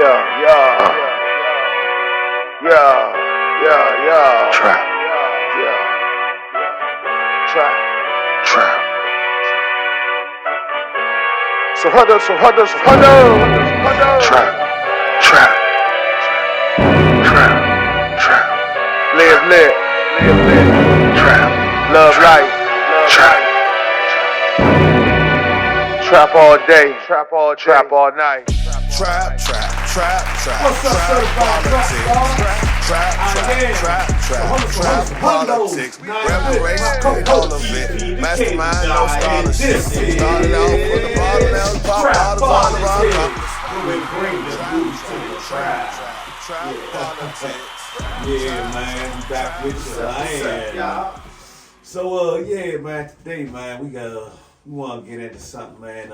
Trap. So Hundo. Trap. Live lit. Trap. Love life. Trap all day. Trap all night. Trap. What's up, certified Politics. Reparation, all of it. Mastermind, no scholarship. Started out from the bottom, now it's pop bottles all around. We bring the blues to the trap. Trap politics. Yeah, man, we back with you, man. So, yeah, man, today, man, we want to get into something, man.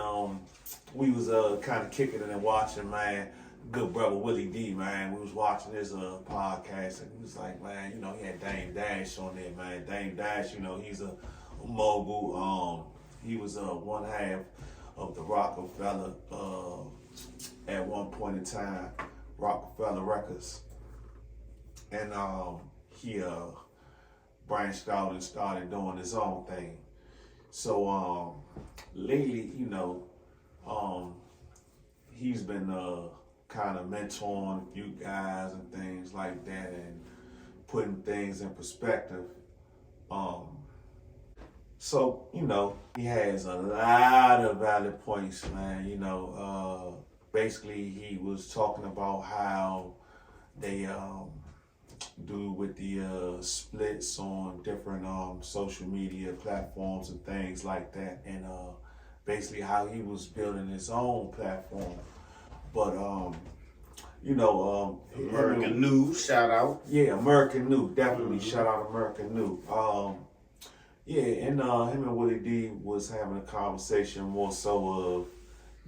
We was kind of kicking it and watching, man. Good brother Willie D, man. We was watching his podcast, and he was like, man, you know, he had Dame Dash on there, man. Dame Dash, you know, he's a mogul. He was one half of the Rockefeller at one point in time, Rockefeller Records, and he branched out and started doing his own thing. So lately, you know, he's been kind of mentoring a few guys and things like that, and putting things in perspective. So, you know, he has a lot of valid points, man. You know, basically he was talking about how they do with the splits on different social media platforms and things like that, and basically how he was building his own platform. But you know, American News, shout out. Yeah, American News, definitely shout out American News. Yeah, and him and Willie D was having a conversation more so of,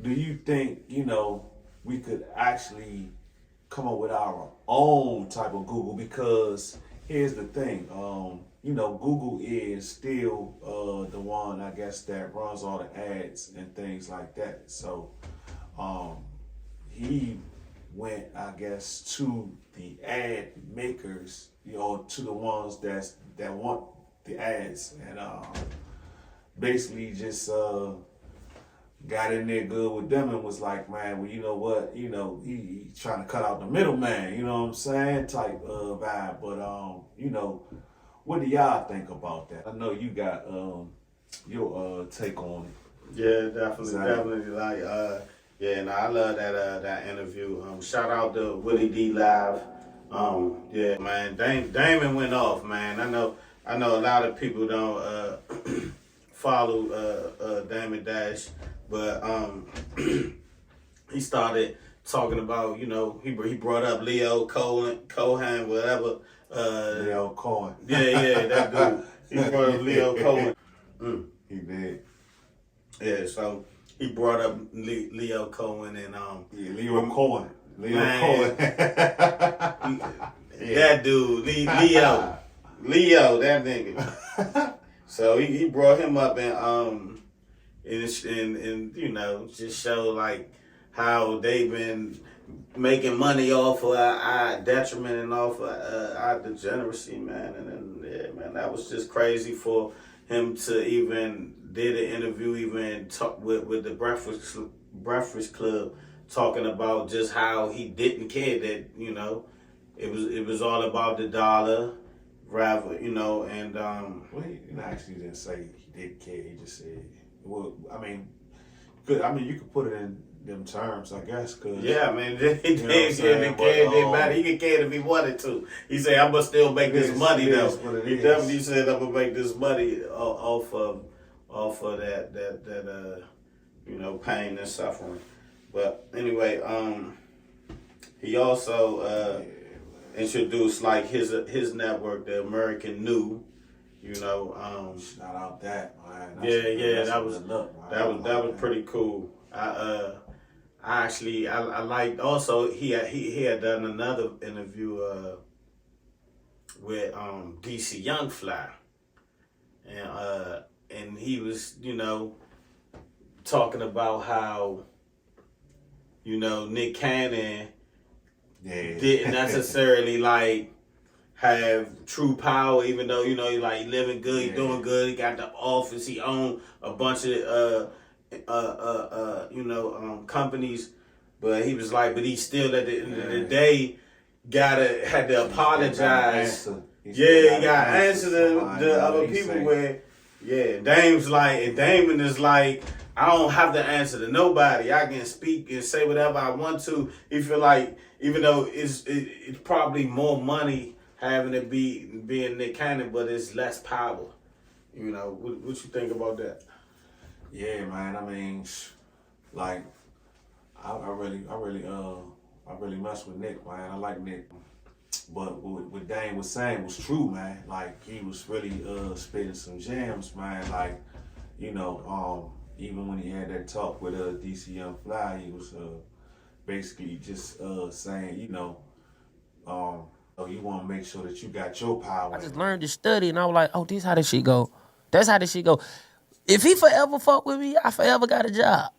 do you think, you know, we could actually come up with our own type of Google? Because here's the thing, you know, Google is still the one, I guess, that runs all the ads and things like that. So he went, I guess, to the ad makers, you know, to the ones that want the ads, and basically just got in there good with them and was like, man, well, you know what, you know, he's trying to cut out the middleman, you know what I'm saying, type vibe. But you know, what do y'all think about that? I know you got your take on it. Yeah, definitely. Like, yeah, and I love that interview. Shout out to Willie D Live. Yeah, man, Damon went off, man. I know a lot of people don't follow Damon Dash, but he started talking about, you know, he brought up Leo Cohen, whatever. Leo Cohen. Yeah, that dude. He brought up Leo Cohen. He did. Yeah, so he brought up Leo Cohen and Leo Cohen. That dude, Leo, that nigga. So he brought him up and you know, just show like how they've been making money off of our detriment and off of our degeneracy, man. And then, yeah, man, that was just crazy for him to even did an interview, even talk with the Breakfast Club, talking about just how he didn't care that, you know, it was all about the dollar, rather, you know, and well, he actually didn't say he didn't care. He just said, well, I mean, you could put it in them terms, I guess, cause yeah, I mean, he didn't care. He could care if he wanted to. He said, "I'm gonna still make this money though." He definitely said, "I'm gonna make this money off of that you know, pain and suffering." But anyway, he also introduced like his network, the American New. You know, shout out that, man. That was pretty cool. I liked also he had done another interview with DC Young Fly, and he was, you know, talking about how, you know, Nick Cannon didn't necessarily like have true power, even though you know he like living good, he doing good, he got the office, he owned a bunch of companies, but he was like, but he still at the end of the day had to apologize. He got to answer the other people where, Dame's like, and Damon is like, I don't have to answer to nobody. I can speak and say whatever I want to. He feel like, even though it's probably more money having to being Nick Cannon, but it's less power. You know, what you think about that? Yeah, man. I mean, like, I really mess with Nick, man. I like Nick. But what Dane was saying was true, man. Like, he was really spitting some gems, man. Like, you know, even when he had that talk with DC Young Fly, he was basically just saying, you know, you want to make sure that you got your power. I just learned to study, and I was like, oh, this how this shit go. That's how this shit go. If he forever fuck with me, I forever got a job.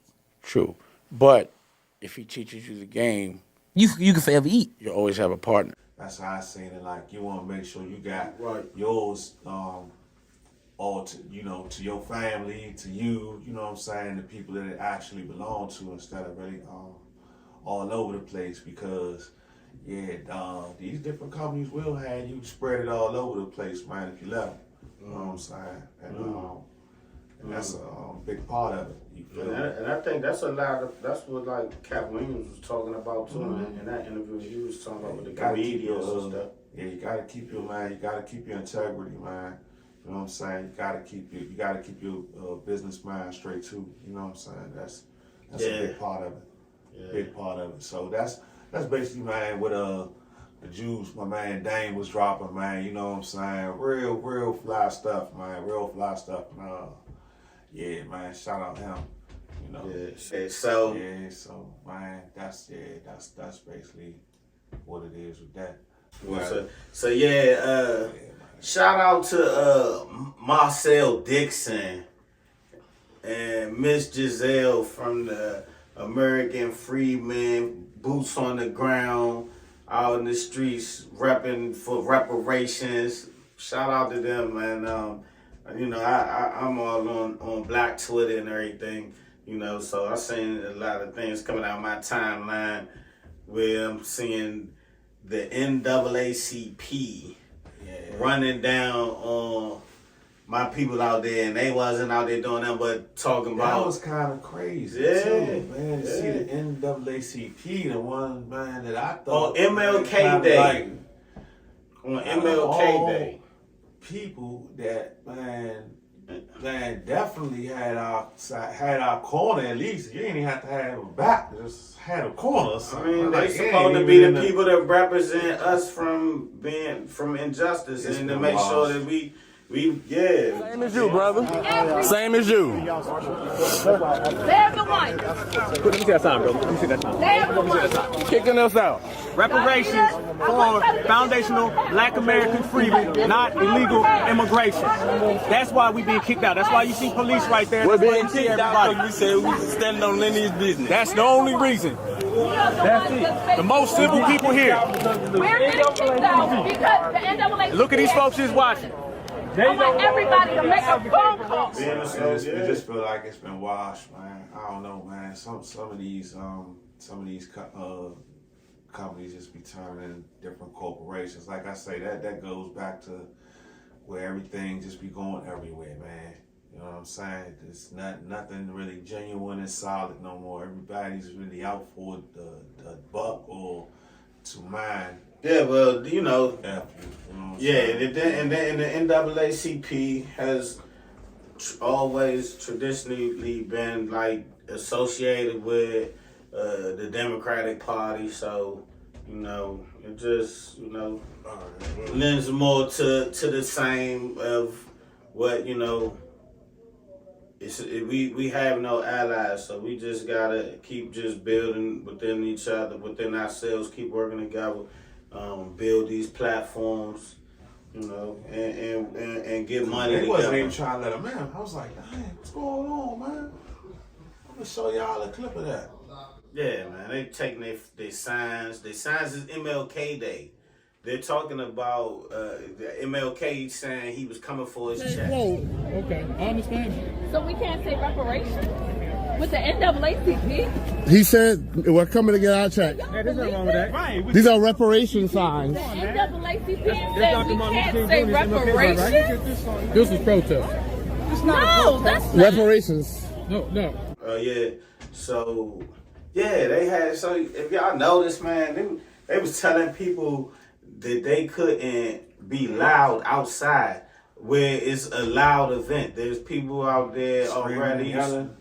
True. But if he teaches you the game, you can forever eat. You always have a partner. That's how I seen it. Like, you want to make sure you got yours, all to, you know, to your family, to you, you know what I'm saying, the people that it actually belong to, instead of really all over the place, because these different companies will have you spread it all over the place, man, if you let them. You know what I'm saying? And that's a big part of it. You feel and I think that's that's what like Cap Williams was talking about too, in that interview. He was talking about with the comedians and stuff. Yeah, you gotta keep your integrity, man. You know what I'm saying? You gotta keep your business mind straight too. You know what I'm saying? That's a big part of it. Yeah. Big part of it. So that's basically, man, what the Jews, my man Dane was dropping, man. You know what I'm saying? Real fly stuff, man. Real fly stuff. Yeah, man. Shout out him. You know. Yeah. So man, that's basically what it is with that. Shout out to Marcel Dixon and Miss Giselle from the American Freedmen, boots on the ground, out in the streets, repping for reparations. Shout out to them, man. You know, I'm all on Black Twitter and everything, you know, so I've seen a lot of things coming out of my timeline where I'm seeing the NAACP running down on my people out there, and they wasn't out there doing nothing but talking about. That was kind of crazy, too, man. To see the NAACP, the one, man, that I thought. On MLK Day. On MLK Day. People that, man, definitely had our corner at least. You ain't even have to have a back. Just had a corner or something. I mean, they supposed to be the people that represent us from injustice and to make sure that we Same as you, brother. Same as you. They're the one. Let me see that sign, bro. Let me see that sign. They're the one. Kicking us out. Reparations for foundational Black American freedom, not illegal immigration. That's why we being kicked out. That's why you see police right there. We're being kicked out because we said we standing on Lenny's business. That's the only reason. That's it. The most civil people here. We're getting kicked out because the NAACP. Look at these folks who's watching. I want everybody to make a phone call. It just feel like it's been washed, man. I don't know, man. Some of these companies just be turning different corporations. Like I say, that goes back to where everything just be going everywhere, man. You know what I'm saying? It's nothing really genuine and solid no more. Everybody's really out for the buck or to mine. Yeah, well, you know, and the NAACP has always traditionally been like associated with the Democratic Party, so you know it just lends more to the same of what you know. We have no allies, so we just gotta keep just building within each other, within ourselves, keep working together. Build these platforms, you know, and get money together. They wasn't even trying to let them in. I was like, dang, what's going on, man? I'm gonna show y'all a clip of that. Yeah, man, they taking their signs. Their signs is MLK Day. They're talking about the MLK saying he was coming for his check. Whoa, okay, I understand. So we can't say reparations with the NAACP? He said we're coming to get our check. There's nothing wrong with that. Right. These are reparation signs. The NAACP said we can't say reparations? This is protest. No, that's not. Reparations. No. Yeah. So, yeah, they had. So if y'all notice, man, they was telling people that they couldn't be loud outside where it's a loud event. There's people out there already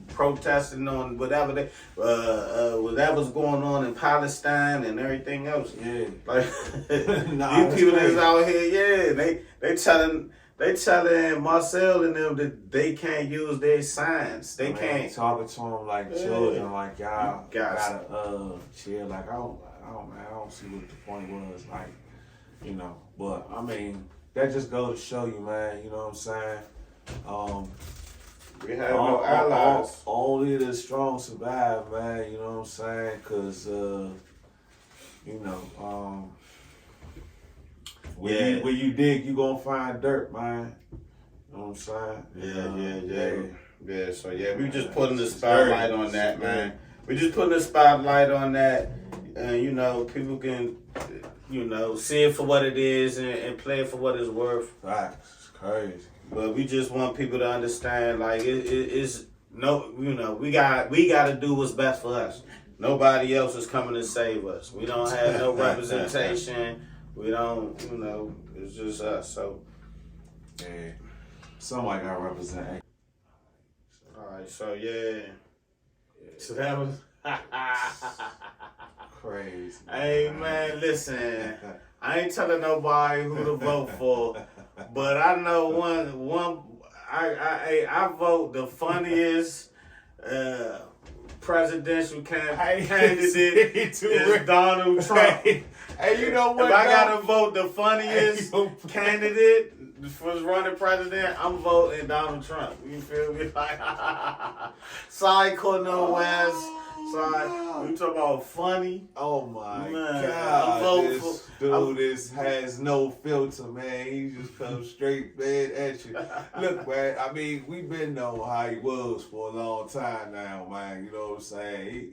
protesting on whatever whatever's going on in Palestine and everything else. Yeah. Like Nah, these people crazy. that's out here, yeah, they telling Marcel and them that they can't use their signs. They can't talking to them like children, like y'all Guys. gotta chill. Like I don't see what the point was. Like, you know, but I mean that just goes to show you, man. You know what I'm saying? we have no allies. Only the strong survive, man. You know what I'm saying? Cause you know, where you dig, you gonna find dirt, man. You know what I'm saying? Yeah. So yeah, we just putting the spotlight on that, man. We just putting the spotlight on that, and you know, people can, you know, see it for what it is and play it for what it's worth. Facts. It's crazy. But we just want people to understand, like it's no, you know, we got to do what's best for us. Nobody else is coming to save us. We don't have no representation. We don't, you know, it's just us. So, Yeah. Somebody gotta represent. all right. So yeah. So that was Crazy. Hey man, listen. I ain't telling nobody who to vote for, but I know one. I vote the funniest presidential candidate is Donald Trump. Hey, you know what? If I gotta vote the funniest candidate for running president, I'm voting Donald Trump. You feel me? Like, sorry, Cornel West. Sorry, we talking about funny. Oh my Man, God, this dude has no filter, man. He just comes straight man at you. Look, man, I mean, we've been knowing how he was for a long time now, man. You know what I'm saying?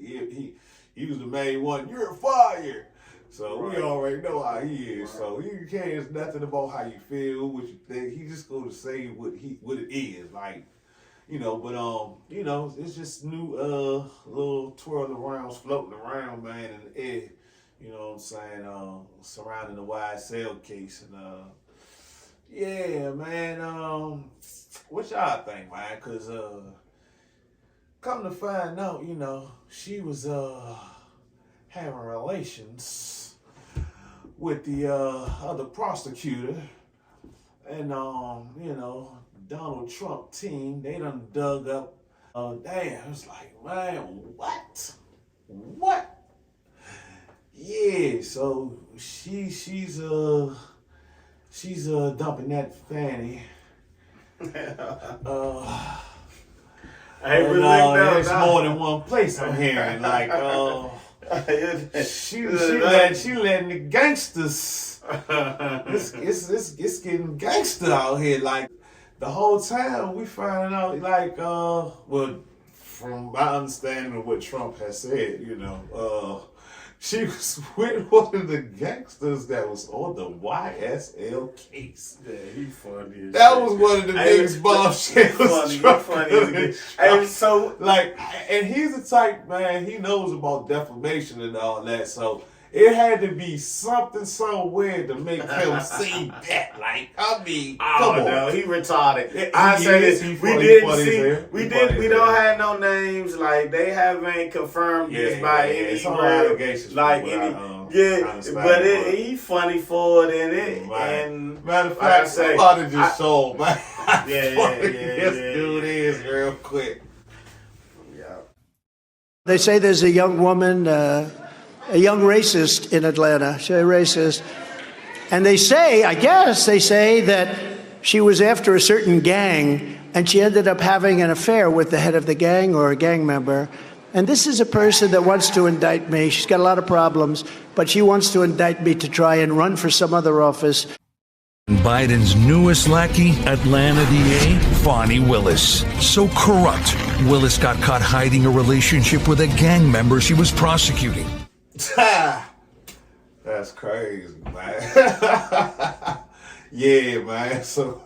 He was the main one. You're fired. So we already know how he is. So he cares nothing about how you feel, what you think. He just gonna say what it is, like. You know, but you know, it's just new little twirl arounds floating around, man, in the air. You know what I'm saying? Surrounding the YSL case, and yeah, man. What y'all think, man? Cause come to find out, you know, she was having relations with the other prosecutor, and you know. Donald Trump team, they done dug up. Damn, it's like, man, what? Yeah, so she's dumping that fanny. There's more than one place I'm hearing. Like, she letting the gangsters. It's getting gangster out here, like. The whole time we finding out, like, well, from my understanding of what Trump has said, you know, she was with one of the gangsters that was on the YSL case. Yeah, he funny. That was one of the biggest bombshells. Funny. Hey, so like, and he's the type, man. He knows about defamation and all that, so. It had to be something somewhere to make him say that. Like, I mean, come on. No, he retarded. I say this. We don't have no names. Like, they haven't confirmed this by any allegations. Like, but he funny for it in it. And matter of fact, somebody just sold, man. This dude is real quick. Yeah. They say there's a young woman, a young racist in Atlanta. She's a racist. And they say that she was after a certain gang, and she ended up having an affair with the head of the gang or a gang member. And this is a person that wants to indict me. She's got a lot of problems, but she wants to indict me to try and run for some other office. Biden's newest lackey, Atlanta DA, Fonnie Willis. So corrupt, Willis got caught hiding a relationship with a gang member she was prosecuting. That's crazy, man. Yeah, man. So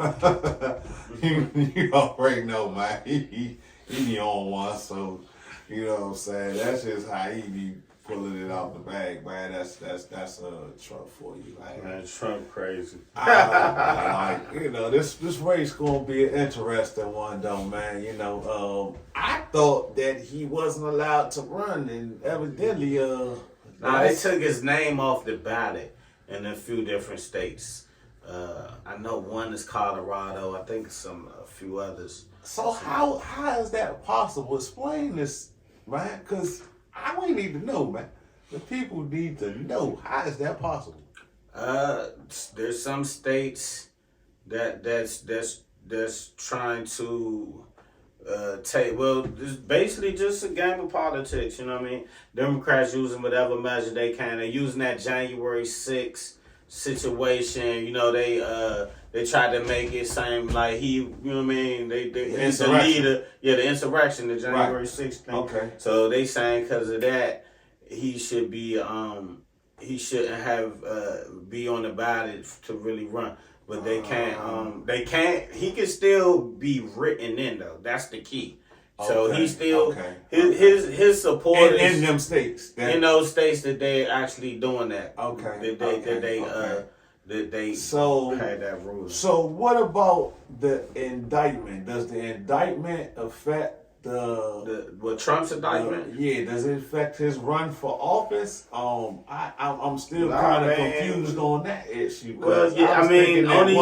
you already know, man. He the on one, so you know what I'm saying. That's just how he be pulling it out the bag, man. That's Trump for you, like, man. Trump crazy. Like, you know, this race gonna be an interesting one, though, man. You know, I thought that he wasn't allowed to run, and evidently, they took his name off the ballot in a few different states. I know one is Colorado. I think a few others. So how is that possible? Explain this, man, because we need to know, man. The people need to know. How is that possible? There's some states that's trying to take. Well, it's basically just a game of politics. You know what I mean? Democrats using whatever measure they can. They're using that January 6th situation. You know, they tried to make it seem like you know what I mean? He's the leader. Yeah, the insurrection, the January 6th thing. Okay. So they saying because of that, he should be he shouldn't have be on the ballot to really run. But they can't. He can still be written in though. That's the key. So he still his supporters in them states. In those states that they actually doing that. Okay. That they had that rule. So what about the indictment? Does the indictment affect Trump's indictment? Does it affect his run for office? I'm still kind of confused on that issue. Well, yeah, I mean, only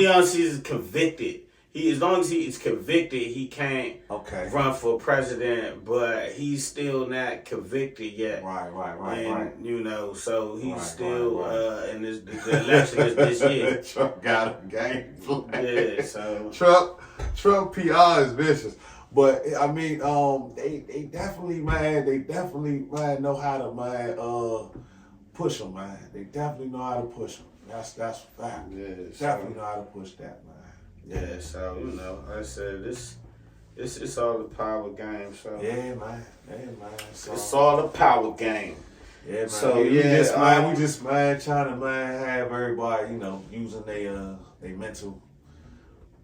once he's convicted. As long as he's convicted, he can't run for president, but he's still not convicted yet. Right. You know, so he's still and the election is this year. Trump got a game plan. Yeah, so Trump PR is vicious. But I mean, they definitely know how to push him, man. They definitely know how to push him. That's fact. Yeah, definitely know how to push that, man. Yeah, so you know, like I said, this it's all a power game. So yeah, man. So, it's all a power game. Yeah, man. So we just trying to have everybody, you know, using their mental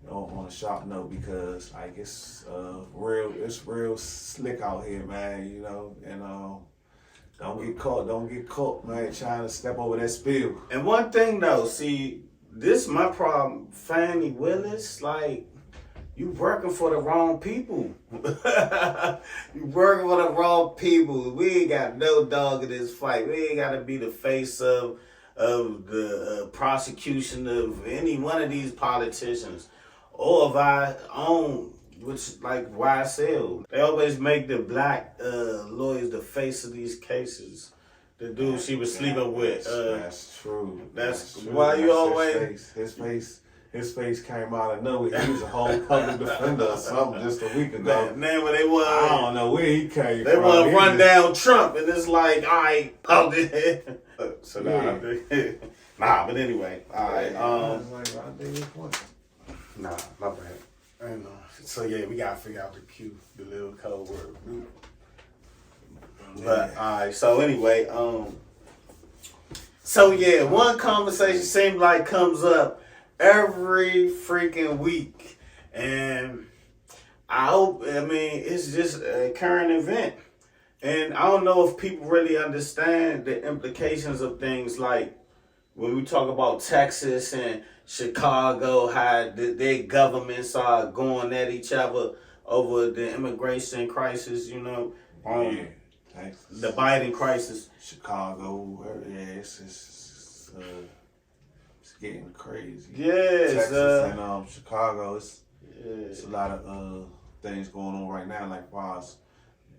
on a sharp note, because like it's real slick out here, man. You know, and don't get caught, man, trying to step over that spill. And one thing though, see. This is my problem, Fonnie Willis. Like, you working for the wrong people. You working for the wrong people. We ain't got no dog in this fight. We ain't got to be the face of the prosecution of any one of these politicians or of our own, which like YSL. They always make the black lawyers the face of these cases. The dude she was sleeping with. That's true. That's true. why you always. His face came out of nowhere. He was a whole public defender or something just a week ago. Man, when they want, I don't know where he came from. They want to run down Trump, and it's like, all right, so nah, but anyway, all right. Nah, my bad. I know. So yeah, we gotta figure out the little code word. But alright, so anyway, so yeah, one conversation seems like comes up every freaking week, and it's just a current event, and I don't know if people really understand the implications of things like when we talk about Texas and Chicago, how their governments are going at each other over the immigration crisis, you know. The Biden crisis. Chicago, it's getting crazy. Yes, Texas and Chicago, it's a lot of things going on right now, like far as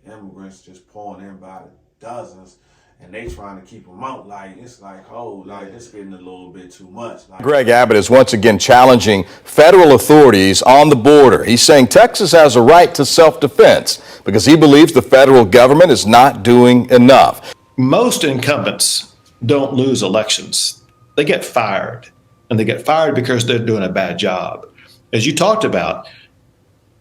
immigrants just pouring in by the dozens. and they trying to keep them out. Like, it's like, oh, like, it's getting a little bit too much. Like, Greg Abbott is once again challenging federal authorities on the border. He's saying Texas has a right to self-defense because he believes the federal government is not doing enough. Most incumbents don't lose elections. They get fired, and they get fired because they're doing a bad job. As you talked about,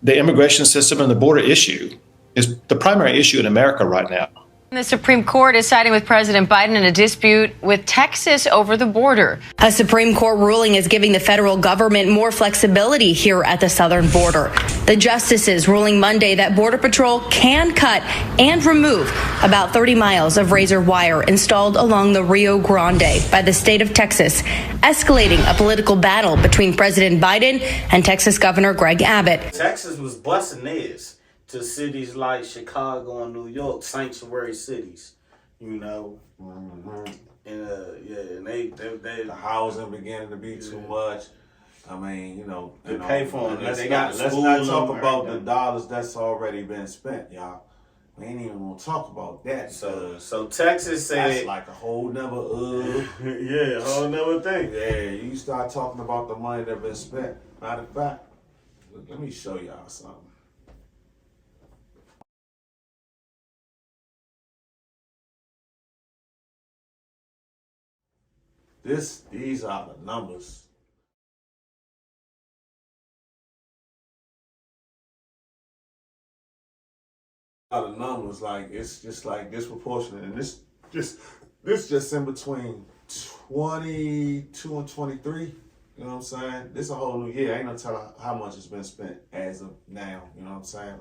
the immigration system and the border issue is the primary issue in America right now. The Supreme Court is siding with President Biden in a dispute with Texas over the border. A Supreme Court ruling is giving the federal government more flexibility here at the southern border. The justices ruling Monday that Border Patrol can cut and remove about 30 miles of razor wire installed along the Rio Grande by the state of Texas, escalating a political battle between President Biden and Texas Governor Greg Abbott. Texas was busting theirs to cities like Chicago and New York, sanctuary cities, you know. And and they the housing beginning to be too much. I mean, they pay for them. Let's they not got talk about the dollars that's already been spent, y'all. We ain't even gonna talk about that. So Texas said that's like a whole nother yeah, a whole nother thing. Yeah, you start talking about the money that been spent. Matter of fact, let me show y'all something. These are the numbers. Are the numbers, like, it's just like disproportionate, and this just in between 22 and 23. You know what I'm saying? This a whole new year. I ain't no telling how much has been spent as of now. You know what I'm saying?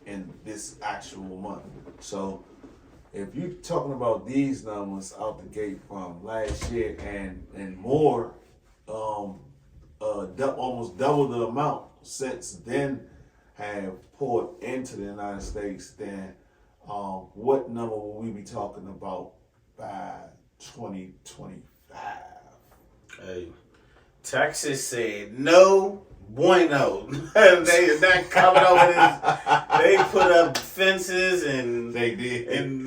In this actual month. So if you're talking about these numbers out the gate from last year and more, almost double the amount since then have poured into the United States, then what number will we be talking about by 2025? Hey, Texas said no bueno. They not coming over this. They put up fences and they did and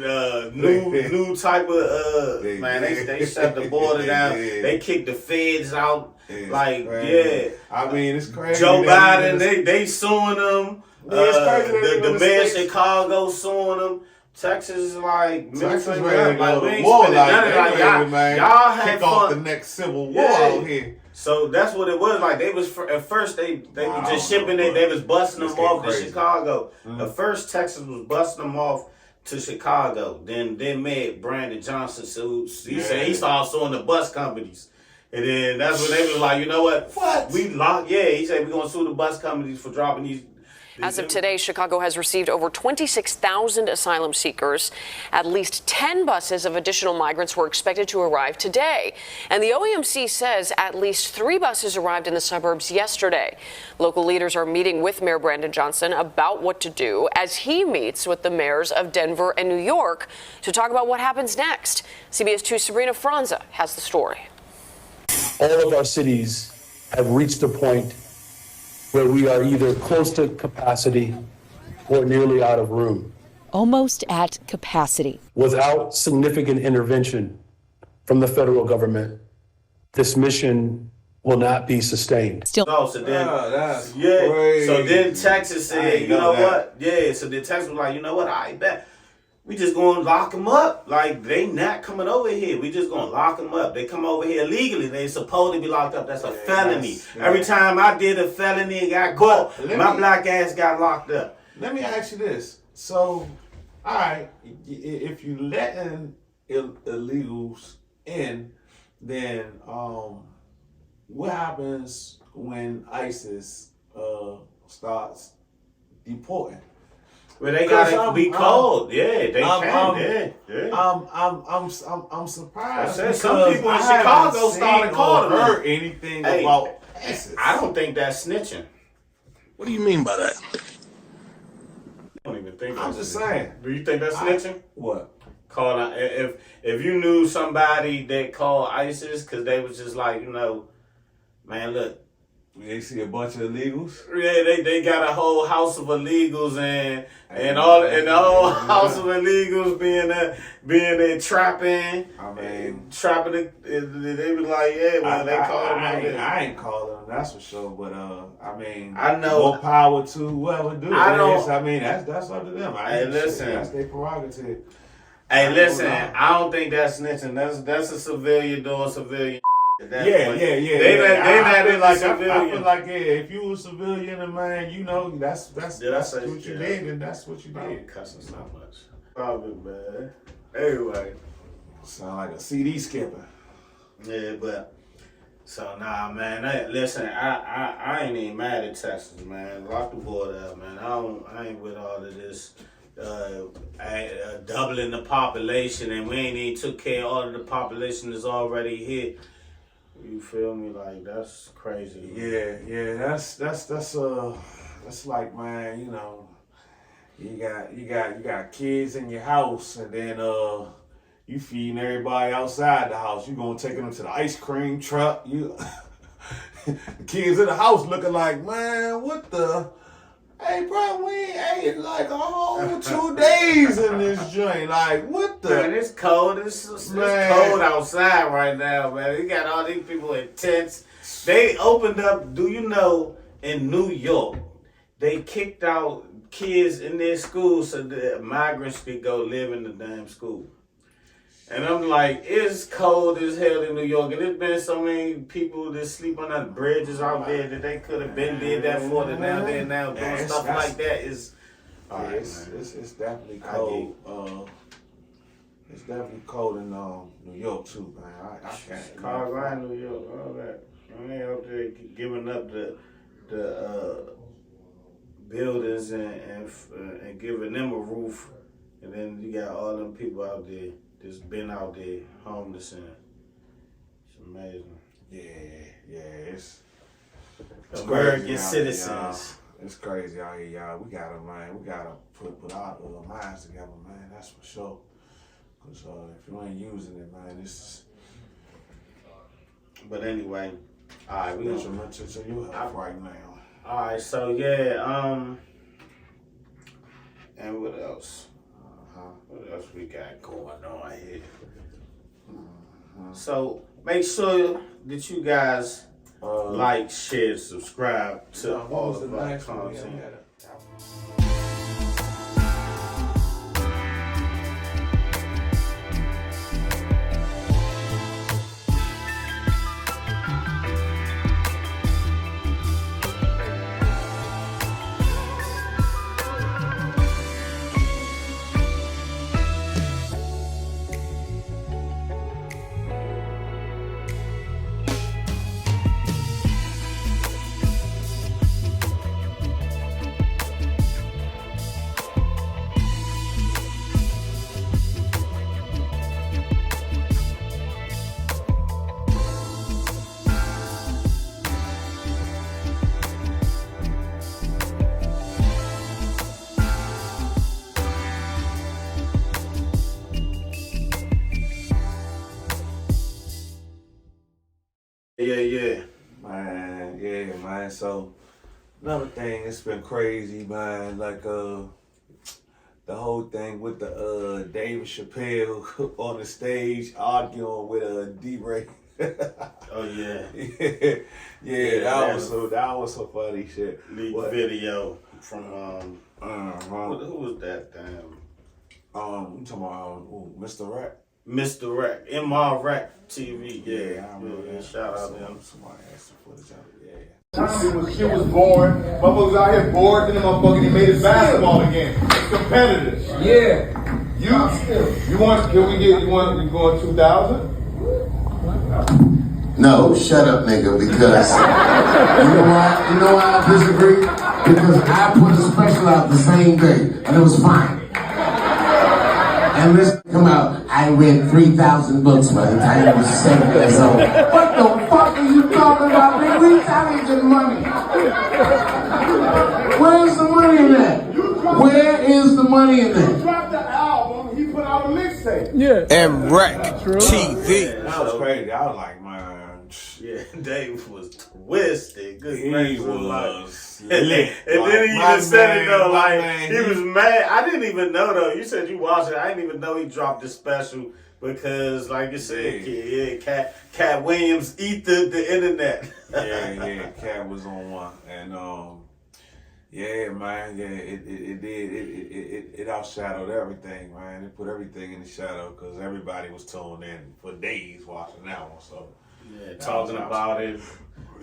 new type of they shut the border down. They kicked the feds out. It's like crazy. I mean, it's crazy. Joe Biden, they suing them. The mayor of Chicago suing them. Texas is like Texas ready to go to war. Y'all have off the next civil war out here. So that's what it was like. They was at first they were just shipping it. They was busting them off to Chicago. At first, Texas was busting them off to Chicago. Then they made Brandon Johnson sue. He said he started suing the bus companies. And then that's when they was like, you know what? We locked. Yeah, he said we're gonna sue the bus companies for dropping these. As of today, Chicago has received over 26,000 asylum seekers. At least 10 buses of additional migrants were expected to arrive today. And the OEMC says at least 3 buses arrived in the suburbs yesterday. Local leaders are meeting with Mayor Brandon Johnson about what to do as he meets with the mayors of Denver and New York to talk about what happens next. CBS 2's Sabrina Franza has the story. All of our cities have reached a point where we are either close to capacity or nearly out of room. Almost at capacity. Without significant intervention from the federal government, this mission will not be sustained. So then Texas said, you know what? Yeah, so then Texas was like, you know what? I bet. We just gonna lock them up. Like, they not coming over here. We just gonna lock them up. They come over here illegally. They supposed to be locked up. That's a felony. Every time I did a felony and got caught, my black ass got locked up. Let me ask you this. So, all right, if you letting illegals in, then what happens when ISIS starts deporting? Well, they gotta be called. They can. I'm surprised. Some people in Chicago started calling them. Heard anything about ISIS? I don't think that's snitching. What do you mean by that? I don't even think. I'm just saying. Do you think that's snitching? What? Calling if you knew somebody that called ISIS because they was just like, man, look. They see a bunch of illegals. Yeah, they got a whole house of illegals and the whole house of illegals being there trapping. I mean, trapping. They be like, yeah, well, they call them. I ain't calling them, that's for sure. But I mean, I know. More power to whoever do it. I mean, that's up to them. Hey, listen, that's their prerogative. Hey, listen, I don't think that's snitching. That's a civilian doing civilian. Yeah. I feel like if you a civilian, man, you know that's what you did, and that's what you did. I'm cussing so much. Probably, man. Anyway, sound like a CD skipper. Yeah, but so nah, man. Listen, I ain't even mad at Texas, man. Lock the border up, man. I ain't with all of this. Doubling the population, and we ain't even took care of all of the population that's already here. You feel me? Like, that's crazy. Yeah. That's like, man, you know, you got kids in your house, and then you feeding everybody outside the house. You gonna take them to the ice cream truck. The kids in the house looking like, man, what the. Hey, bro, we ain't ate like a whole 2 days in this joint. Like, what the? Man, it's cold. It's cold outside right now, man. You got all these people in tents. They opened up, do you know, in New York, they kicked out kids in their school so that migrants could go live in the damn school. And I'm like, it's cold as hell in New York, and there's been so many people that sleep on the bridges out there that they could have been did that for, that now they're now doing stuff like that. It's definitely cold. It's definitely cold in New York too, man. I can't. Chicago, New York, all that. I ain't out there giving up the buildings and giving them a roof, and then you got all them people out there that's been out there homeless, and it's amazing. Yeah, it's American citizens. It's crazy out here, y'all. We gotta put our minds together, man. That's for sure. Cause if you ain't using it, man, it's. But anyway, all right, we gonna to your health right now. All right, so yeah, and what else? What else we got going on here? So make sure that you guys like, share, subscribe to all of our content. Yeah. Man. So another thing, it's been crazy, man. Like the whole thing with the David Chappelle on the stage arguing with D-Ray. Oh yeah. That was some funny shit. Leaked video from who was that damn? You talking about Mr. Rack? Mr. Rack, MR Rack TV. Yeah, I remember that. Shout out to him. Somebody asked the footage out of it. Shit was boring. Motherfuckers out here bored, and the motherfucker he made it basketball again. It's competitive. Yeah. You want? Can we get? You going 2000? No, shut up, nigga. Because you know why I disagree? Because I put a special out the same day, and it was fine. And this come out, I read 3,000 books by the time I was 7 years old. What the fuck are you talking about, nigga? We ain't money. Where's the money in that? Where is the money in that? He dropped the album, he put out a mixtape. Yeah. And Rec TV. That was crazy. I was like, man, Yeah, Dave was twisted. Good He gracious, was like, lit. and Like, then he my even said man, it though, my like man, he was mad. I didn't even know though. You said you watched it. I didn't even know he dropped the special because, like you said, Cat Williams eat the internet. yeah, Cat was on one, and yeah, man, it outshadowed everything, man. It put everything in the shadow because everybody was tuned in for days watching that one. So yeah, talking about it.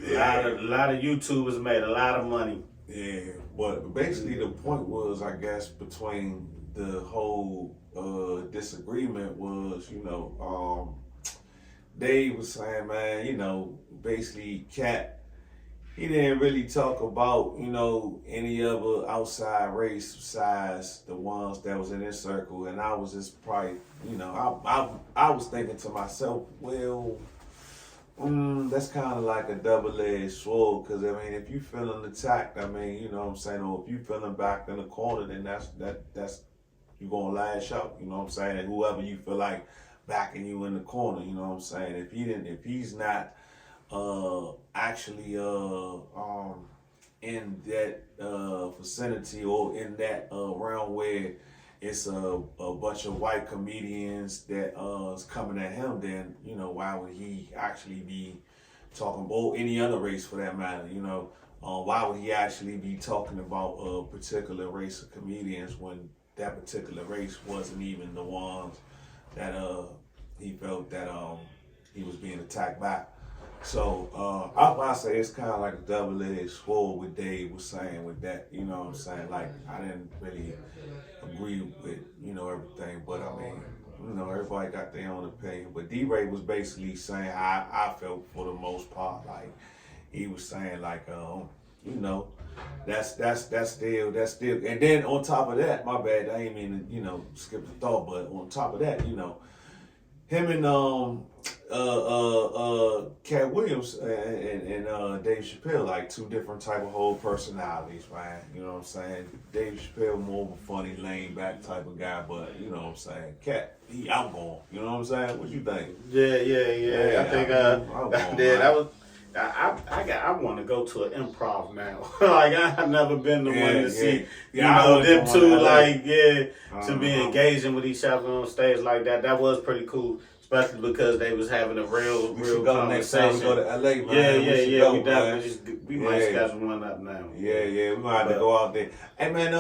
A lot of YouTubers made a lot of money. Yeah, but basically the point was, I guess, between the whole disagreement was, Dave was saying, man, basically Cat, he didn't really talk about, any other outside race besides the ones that was in his circle. And I was just probably, I was thinking to myself, well, that's kind of like a double-edged sword, because, if you feeling attacked, or if you feeling backed in the corner, then that's you gonna lash out, and whoever you feel like backing you in the corner, if he's not actually in that vicinity or in that realm where it's a bunch of white comedians that is coming at him, then why would he actually be talking about any other race for that matter? Why would he actually be talking about a particular race of comedians when that particular race wasn't even the ones that he felt that he was being attacked by? So I say it's kind of like a double-edged sword what Dave was saying with that. Like, I didn't really agree with everything, but everybody got their own opinion. But D-Ray was basically saying how I felt for the most part. Like, he was saying like that's still. And then on top of that, my bad, I ain't mean to skip the thought, but on top of that, him and Cat Williams and Dave Chappelle, like two different type of whole personalities, man. Dave Chappelle more of a funny, laid back type of guy, but Cat, he outgoing. What you think? Yeah. I think I want to go to an improv now. Like, I've never been the one to see them two to be engaging with each other on stage like that. That was pretty cool. Especially because they was having a real conversation. Next time we go to LA, man. We might schedule one up now. Yeah, we might have to go out there. Hey, man,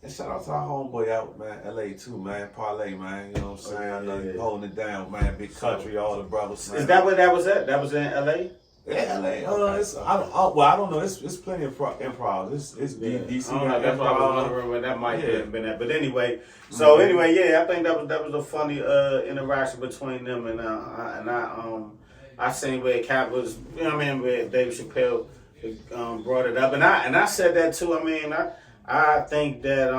shout out to our homeboy out, man, LA too, man. Parlay, man. You know what I'm saying? I know you holding it down, man. Big country, all the brothers. Man. Is that where that was at? That was in LA? Yeah, LA. I don't know. It's plenty of improv. It's DC. That's why I was wondering where that might have been at. But anyway, I think that was a funny interaction between them, and I seen where Cat was, where Dave Chappelle brought it up, and I said that too. I think that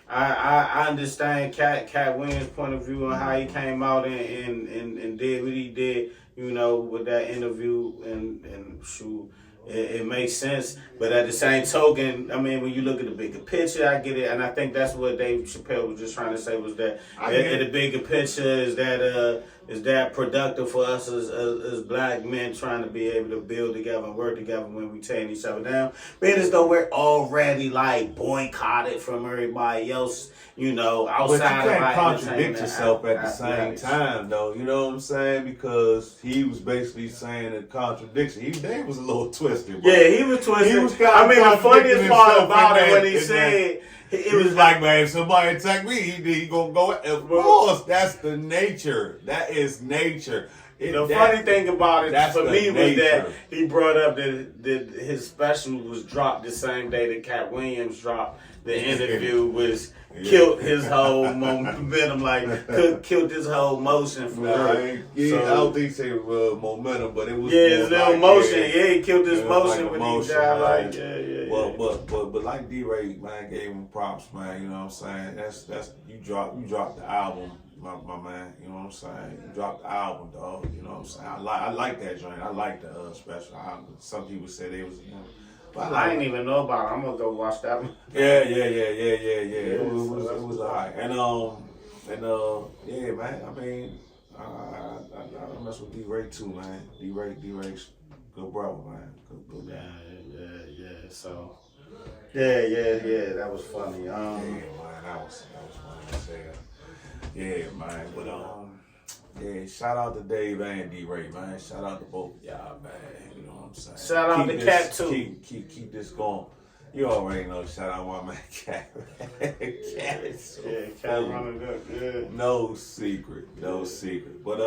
I understand Cat Williams' point of view on how he came out and did what he did. With that interview and shoot, it makes sense. But at the same token, when you look at the bigger picture, I get it, and I think that's what Dave Chappelle was just trying to say was that the bigger picture is that productive for us as black men trying to be able to build together and work together when we tearing each other down. Being as though we're already like boycotted from everybody else, outside. But you can't contradict yourself at the same time, though. You know what I'm saying? Because he was basically saying a contradiction. Dave was a little twisted. Bro. Yeah, he was twisted. He was the funniest part about it when he said. It was like, man, if somebody attack me, he gonna go. Of course, that's the nature. That is nature. Funny thing about it for me was that he brought up that his special was dropped the same day that Cat Williams dropped. The interview was killed his whole momentum, killed his whole motion for real. I don't think he said momentum, but it was his little motion. He killed his motion when he died. But like D-Ray, man, gave him props, man. You know what I'm saying? That's you dropped the album, my man. You know what I'm saying? You dropped the album, dog. You know what I'm saying? I like that joint. I like the special album. Some people said it was. But I didn't even know about it. I'm gonna go watch that one. Yeah. It was alright. And yeah, man. I mess with D-Ray too, man. D-Ray's good brother, man. Good guy. Yeah. So, yeah. That was funny. Yeah, man, that was funny to say. Yeah, man. But yeah, shout out to Dave and D-Ray, man. Shout out to both of y'all, man. You know what I'm saying? Shout out to Cat too. Keep this going. You already know. Shout out my man Cat. Cat is so Cat running up. Yeah. No secret. But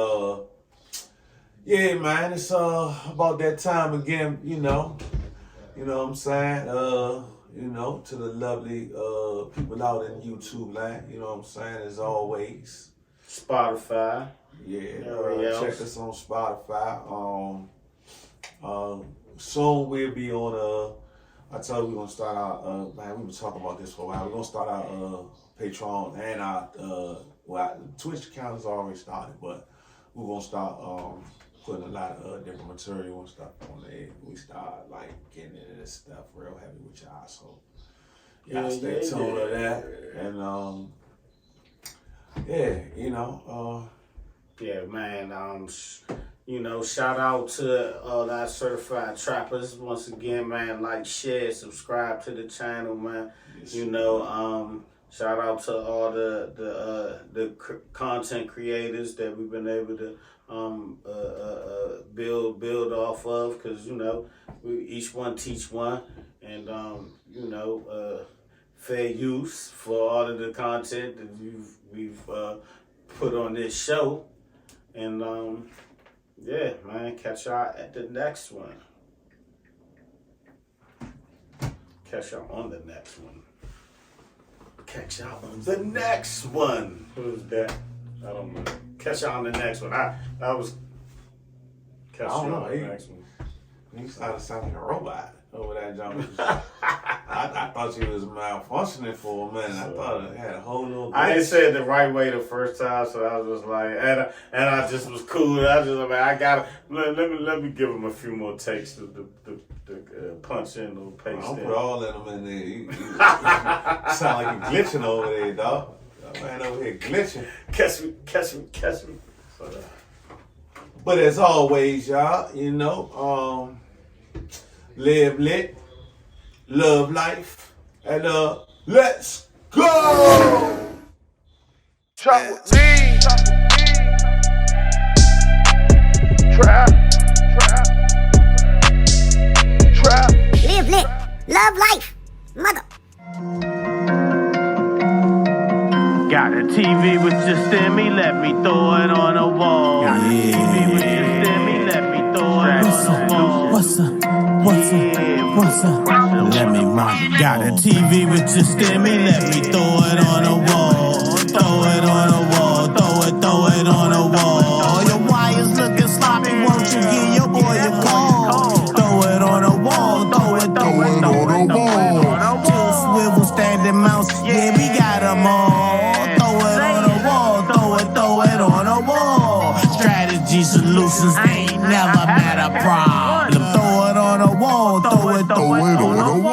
yeah, man. It's about that time again. You know what I'm saying? To the lovely people out in YouTube land. You know what I'm saying? As always. Spotify. Yeah, check us on Spotify. Soon we'll be on I told you we're gonna start our man, we've been talking about this for a while. We're gonna start our Patreon and our Twitch account has already started, but we're gonna start putting a lot of different material and stuff on there. We start like getting into this stuff real heavy with y'all. So y'all stay tuned to that. And yeah, man. Shout out to all our certified trappers once again, man. Like, share, subscribe to the channel, man. Yes. Shout out to all the content creators that we've been able to build off of, because we each one teach one, and fair use for all of the content that we've put on this show. And yeah, man, catch y'all at the next one. Catch y'all on the next one. Catch y'all on the next one. Who's that? I don't know. Catch y'all on the next one. I was catch y'all on the next one. You started sounding like a robot over that jump. I thought you was malfunctioning for a minute. I thought it had a whole little. I didn't say it the right way the first time, so I was just like, and I just was cool. I gotta let me give him a few more takes to punch in or paste. I'll put all of them in there. You sound like you're glitching over there, dog. Man over here glitching. Catch me. But as always, y'all, live lit, love life, and let's go! Trap with me. Trap. Live lit, love life, mother. Got a TV with just in me, let me throw it on the wall. Got a TV with just in me, let me throw it on the wall. What's up? Let me rock it. Got a TV with just in me, let me throw it on the wall. Throw it on the wall, throw it on the wall. Your wires looking sloppy, won't you give your boy a call? Throw it on the wall, throw it on the wall. Two swivel standing mouse, yeah, we got them all. Throw it on the wall, throw it on the wall. Strategy solutions ain't never been a problem. Throw it on the wall, throw it on the wall.